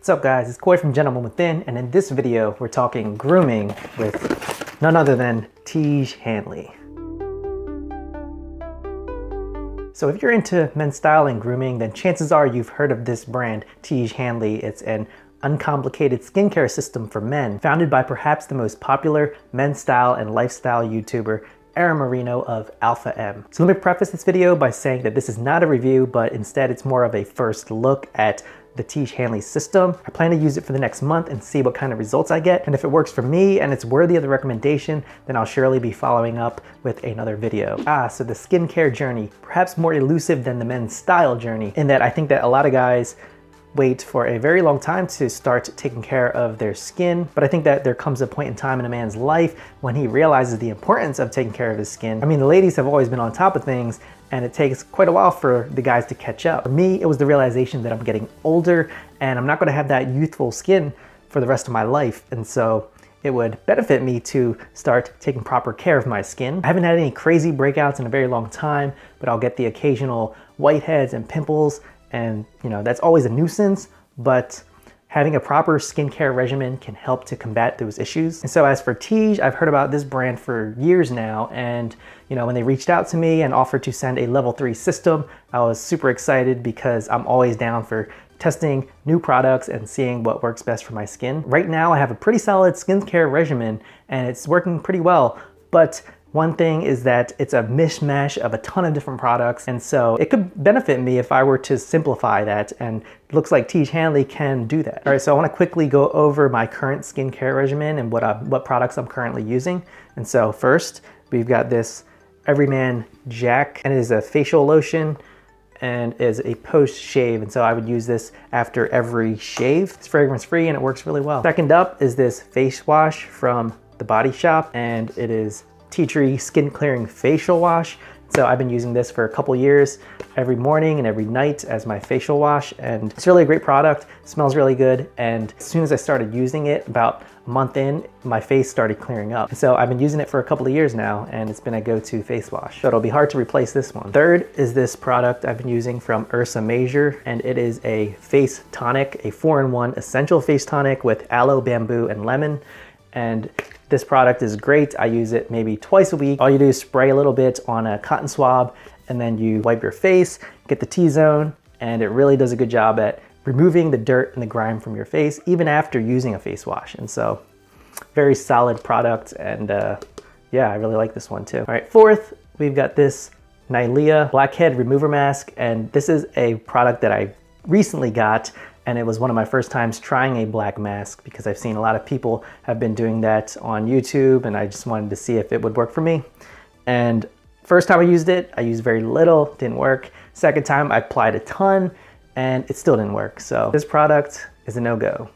What's up guys, it's Koi from Gentleman Within, and in this video we're talking grooming with none other than Tiege Hanley. So if you're into men's style and grooming, then chances are you've heard of this brand, Tiege Hanley. It's an uncomplicated skincare system for men, founded by perhaps the most popular men's style and lifestyle YouTuber, Marino of Alpha M. So let me preface this video by saying that this is not a review, but instead it's more of a first look at the Tiege Hanley system. I plan to use it for the next month and see what kind of results I get. And if it works for me and it's worthy of the recommendation, then I'll surely be following up with another video. So the skincare journey, perhaps more elusive than the men's style journey, in that I think that a lot of guys wait for a very long time to start taking care of their skin. But I think that there comes a point in time in a man's life when he realizes the importance of taking care of his skin. I mean, the ladies have always been on top of things, and it takes quite a while for the guys to catch up. For me, it was the realization that I'm getting older and I'm not gonna have that youthful skin for the rest of my life. And so it would benefit me to start taking proper care of my skin. I haven't had any crazy breakouts in a very long time, but I'll get the occasional whiteheads and pimples, and you know, that's always a nuisance, but having a proper skincare regimen can help to combat those issues. And so as for Tiege, I've heard about this brand for years now, and you know, when they reached out to me and offered to send a level 3 system, I was super excited because I'm always down for testing new products and seeing what works best for my skin. Right now I have a pretty solid skincare regimen and it's working pretty well, but one thing is that it's a mishmash of a ton of different products, and so it could benefit me if I were to simplify that, and it looks like Tiege Hanley can do that. All right, so I want to quickly go over my current skincare regimen and what products I'm currently using. And so first, we've got this Regimen Jack, and it is a facial lotion and is a post shave, and so I would use this after every shave. It's fragrance free and it works really well. Second up is this face wash from The Body Shop, and it is tea tree skin clearing facial wash. So I've been using this for a couple years, every morning and every night as my facial wash, and it's really a great product. It smells really good, and as soon as I started using it, about a month in, my face started clearing up. And so I've been using it for a couple of years now, and it's been a go-to face wash. So it'll be hard to replace this one. Third is this product I've been using from Ursa Major, and it is a face tonic, a 4-in-1 essential face tonic with aloe, bamboo, and lemon. And this product is great. I use it maybe twice a week. All you do is spray a little bit on a cotton swab, and then you wipe your face, get the T-zone, and it really does a good job at removing the dirt and the grime from your face, even after using a face wash. And so, very solid product, and yeah, I really like this one too. All right, fourth, we've got this Nylea Blackhead Remover Mask, and this is a product that I recently got, and it was one of my first times trying a black mask because I've seen a lot of people have been doing that on YouTube, and I just wanted to see if it would work for me. And first time I used it, I used very little, didn't work. Second time I applied a ton and it still didn't work. So this product is a no-go.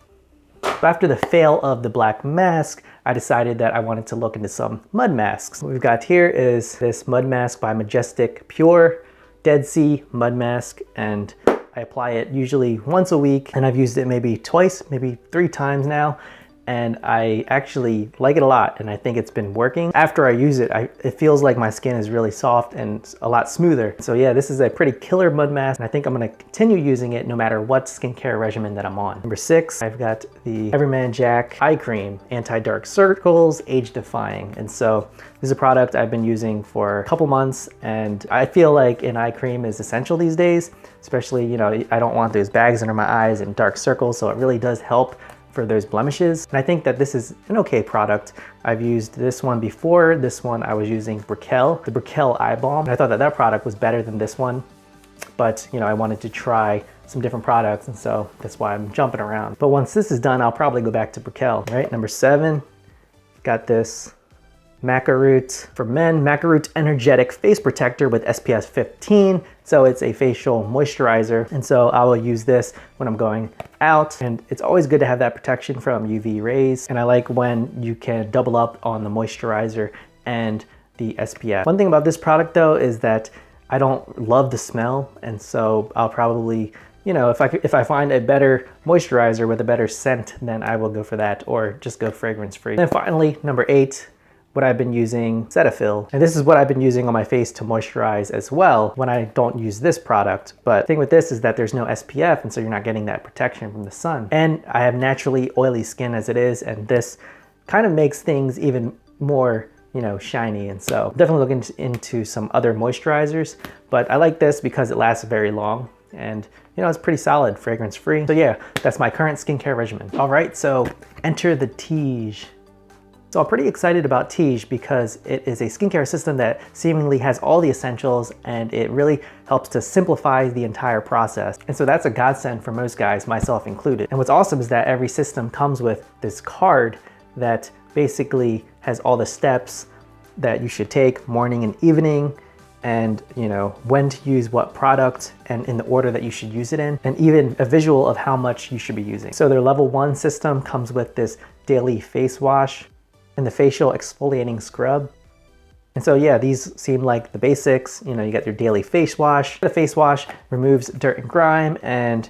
After the fail of the black mask, I decided that I wanted to look into some mud masks. What we've got here is this mud mask by Majestic Pure Dead Sea Mud Mask, and I apply it usually once a week, and I've used it maybe twice, maybe 3 times now, and I actually like it a lot, and I think it's been working. After I use it, it feels like my skin is really soft and a lot smoother. So yeah, this is a pretty killer mud mask, and I think I'm gonna continue using it no matter what skincare regimen that I'm on. Number 6, I've got the Regimen Jack Eye Cream, Anti-Dark Circles, Age Defying. And so this is a product I've been using for a couple months, and I feel like an eye cream is essential these days, especially, you know, I don't want those bags under my eyes and dark circles, so it really does help for those blemishes. And I think that this is an okay product. I've used this one before. This one I was using Brickell, the Brickell Eye Balm, and I thought that that product was better than this one, but you know, I wanted to try some different products, and so that's why I'm jumping around. But once this is done, I'll probably go back to Brickell. All right, number 7, got this Macaroot for Men, Macaroot Energetic Face Protector with SPF 15. So it's a facial moisturizer, and so I will use this when I'm going out, and it's always good to have that protection from UV rays, and I like when you can double up on the moisturizer and the SPF. One thing about this product though is that I don't love the smell, and so I'll probably, you know, if I find a better moisturizer with a better scent, then I will go for that, or just go fragrance free. And then finally, number 8, what I've been using Cetaphil. And this is what I've been using on my face to moisturize as well when I don't use this product. But the thing with this is that there's no SPF, and so you're not getting that protection from the sun. And I have naturally oily skin as it is, and this kind of makes things even more, you know, shiny. And so definitely looking into some other moisturizers, but I like this because it lasts very long. And you know, it's pretty solid, fragrance free. So yeah, that's my current skincare regimen. All right, so enter the Tiege. So I'm pretty excited about Tiege because it is a skincare system that seemingly has all the essentials, and it really helps to simplify the entire process. And so that's a godsend for most guys, myself included. And what's awesome is that every system comes with this card that basically has all the steps that you should take morning and evening, and you know, when to use what product and in the order that you should use it in, and even a visual of how much you should be using. So their level 1 system comes with this daily face wash and the facial exfoliating scrub. And so yeah, these seem like the basics. You know, you got your daily face wash. The face wash removes dirt and grime and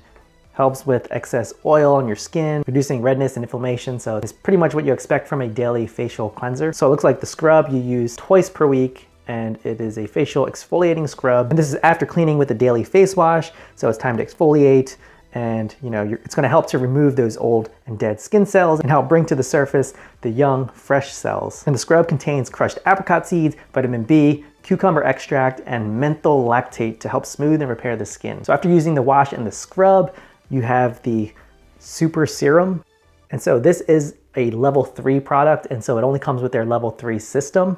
helps with excess oil on your skin, reducing redness and inflammation. So it's pretty much what you expect from a daily facial cleanser. So it looks like the scrub you use twice per week, and it is a facial exfoliating scrub. And this is after cleaning with the daily face wash, so it's time to exfoliate. And you know, it's gonna help to remove those old and dead skin cells and help bring to the surface the young, fresh cells. And the scrub contains crushed apricot seeds, vitamin B, cucumber extract, and menthol lactate to help smooth and repair the skin. So after using the wash and the scrub, you have the super serum. And so this is a level 3 product, and so it only comes with their level 3 system.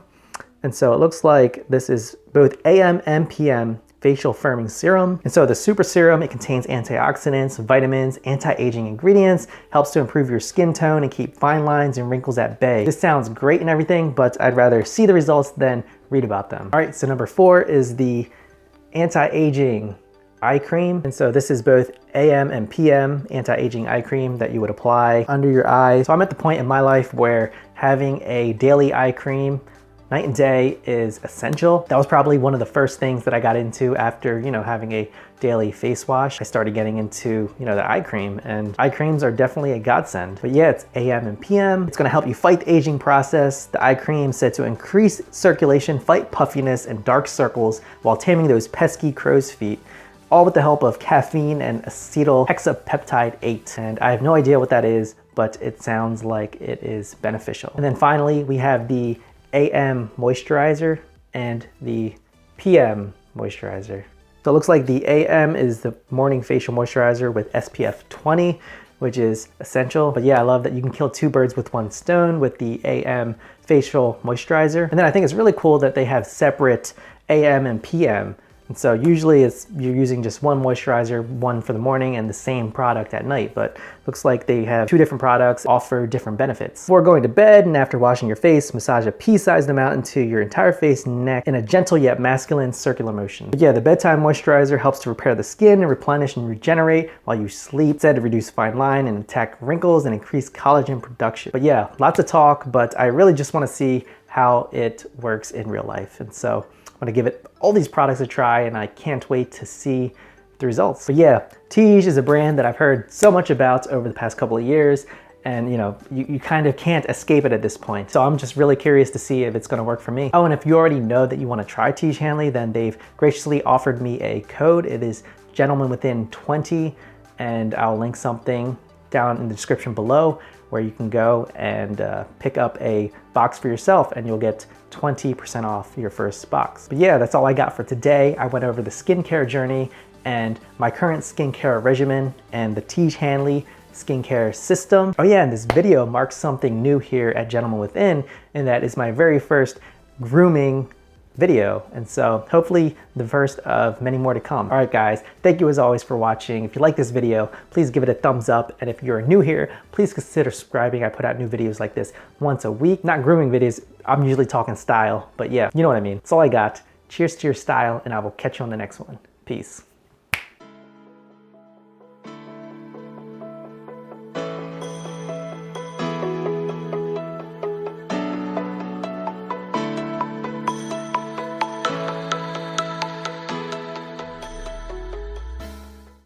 And so it looks like this is both AM and PM facial firming serum. And so the super serum, it contains antioxidants, vitamins, anti-aging ingredients, helps to improve your skin tone and keep fine lines and wrinkles at bay. This sounds great and everything, but I'd rather see the results than read about them. All right, so number 4 is the anti-aging eye cream. And so this is both AM and PM anti-aging eye cream that you would apply under your eyes. So I'm at the point in my life where having a daily eye cream night and day is essential. That was probably one of the first things that I got into after, you know, having a daily face wash. I started getting into, you know, the eye cream, and eye creams are definitely a godsend. But yeah, it's AM and PM. It's gonna help you fight the aging process. The eye cream said to increase circulation, fight puffiness and dark circles while taming those pesky crow's feet, all with the help of caffeine and acetyl hexapeptide 8. And I have no idea what that is, but it sounds like it is beneficial. And then finally, we have the AM moisturizer and the PM moisturizer. So it looks like the AM is the morning facial moisturizer with SPF 20, which is essential. But yeah, I love that you can kill 2 birds with 1 stone with the AM facial moisturizer. And then I think it's really cool that they have separate AM and PM. And so usually you're using just one moisturizer, one for the morning and the same product at night, but looks like they have 2 different products, offer different benefits. Before going to bed and after washing your face, massage a pea-sized amount into your entire face and neck in a gentle yet masculine circular motion. But yeah, the bedtime moisturizer helps to repair the skin and replenish and regenerate while you sleep. It's said to reduce fine line and attack wrinkles and increase collagen production. But yeah, lots of talk, but I really just want to see how it works in real life. And so I'm gonna give it all these products a try, and I can't wait to see the results. But yeah, Tiege is a brand that I've heard so much about over the past couple of years, and you know, you kind of can't escape it at this point. So I'm just really curious to see if it's gonna work for me. Oh, and if you already know that you wanna try Tiege Hanley, then they've graciously offered me a code. It is gentlemanwithin20, and I'll link something down in the description below where you can go and pick up a box for yourself, and you'll get 20% off your first box. But yeah, that's all I got for today. I went over the skincare journey and my current skincare regimen and the Tiege Hanley skincare system. Oh yeah, and this video marks something new here at Gentleman Within, and that is my very first grooming video. And so hopefully the first of many more to come. All right guys, thank you as always for watching. If you like this video, please give it a thumbs up. And if you're new here, please consider subscribing. I put out new videos like this once a week. Not grooming videos, I'm usually talking style, but yeah, you know what I mean. That's all I got. Cheers to your style, and I will catch you on the next one. Peace.